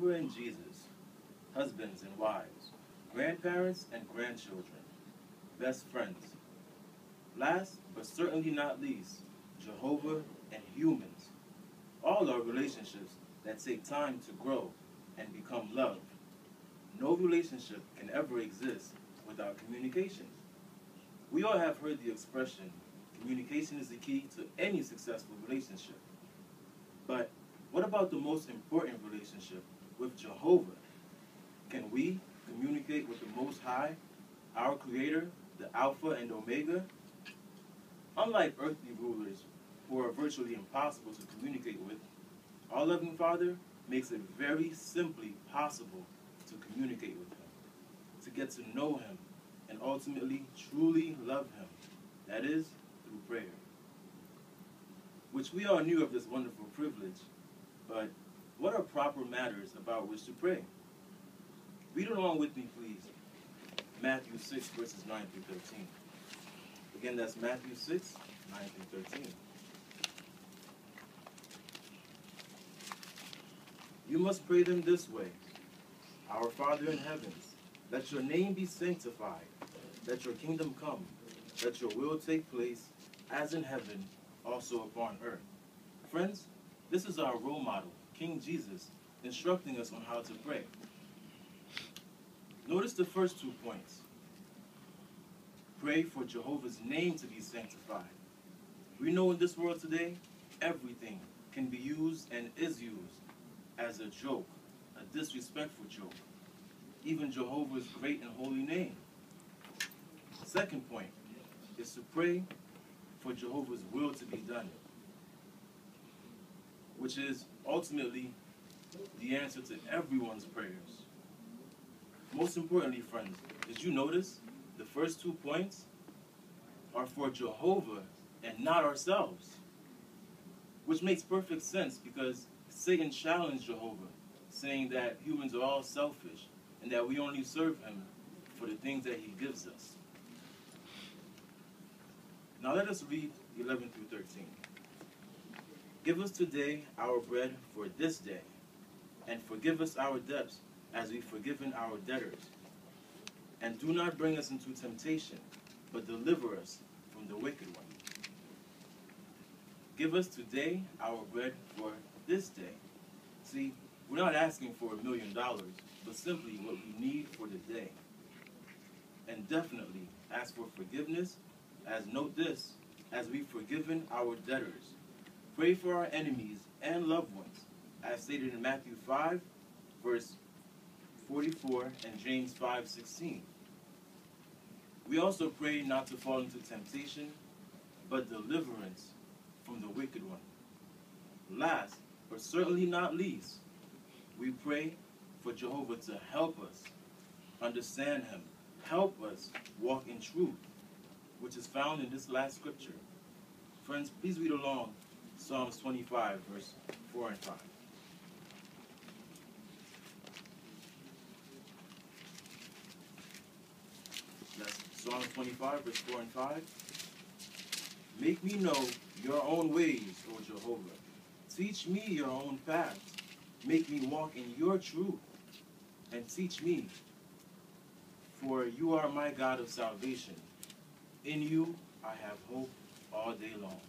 Jehovah and Jesus, husbands and wives, grandparents and grandchildren, best friends. Last, but certainly not least, Jehovah and humans. All are relationships that take time to grow and become love. No relationship can ever exist without communication. We all have heard the expression, communication is the key to any successful relationship. But what about the most important relationship with Jehovah? Can we communicate with the Most High, our Creator, the Alpha and Omega? Unlike earthly rulers who are virtually impossible to communicate with, our loving Father makes it very simply possible to communicate with Him, to get to know Him, and ultimately truly love Him. That is, through prayer. Which we all knew of this wonderful privilege, but what are proper matters about which to pray? Read along with me, please. Matthew 6, verses 9 through 13. Again, that's Matthew 6, 9 through 13. You must pray them this way. Our Father in heavens, let your name be sanctified. Let your kingdom come. Let your will take place, as in heaven, also upon earth. Friends, this is our role model, King Jesus, instructing us on how to pray. Notice the first 2 points. Pray for Jehovah's name to be sanctified. We know in this world today, everything can be used and is used as a joke, a disrespectful joke. Even Jehovah's great and holy name. Second point is to pray for Jehovah's will to be done, which is ultimately the answer to everyone's prayers. Most importantly, friends, did you notice the first 2 points are for Jehovah and not ourselves? Which makes perfect sense because Satan challenged Jehovah, saying that humans are all selfish and that we only serve him for the things that he gives us. Now let us read 11 through 13. Give us today our bread for this day, and forgive us our debts as we've forgiven our debtors. And do not bring us into temptation, but deliver us from the wicked one. Give us today our bread for this day. See, we're not asking for $1 million, but simply what we need for the day. And definitely ask for forgiveness, as note this, as we've forgiven our debtors. Pray for our enemies and loved ones, as stated in Matthew 5, verse 44, and James 5:16. We also pray not to fall into temptation, but deliverance from the wicked one. Last, but certainly not least, we pray for Jehovah to help us understand him, help us walk in truth, which is found in this last scripture. Friends, please read along Psalms 25, verse 4 and 5. That's Psalms 25, verse 4 and 5. Make me know your own ways, O Jehovah. Teach me your own paths. Make me walk in your truth, and teach me. For you are my God of salvation. In you I have hope all day long.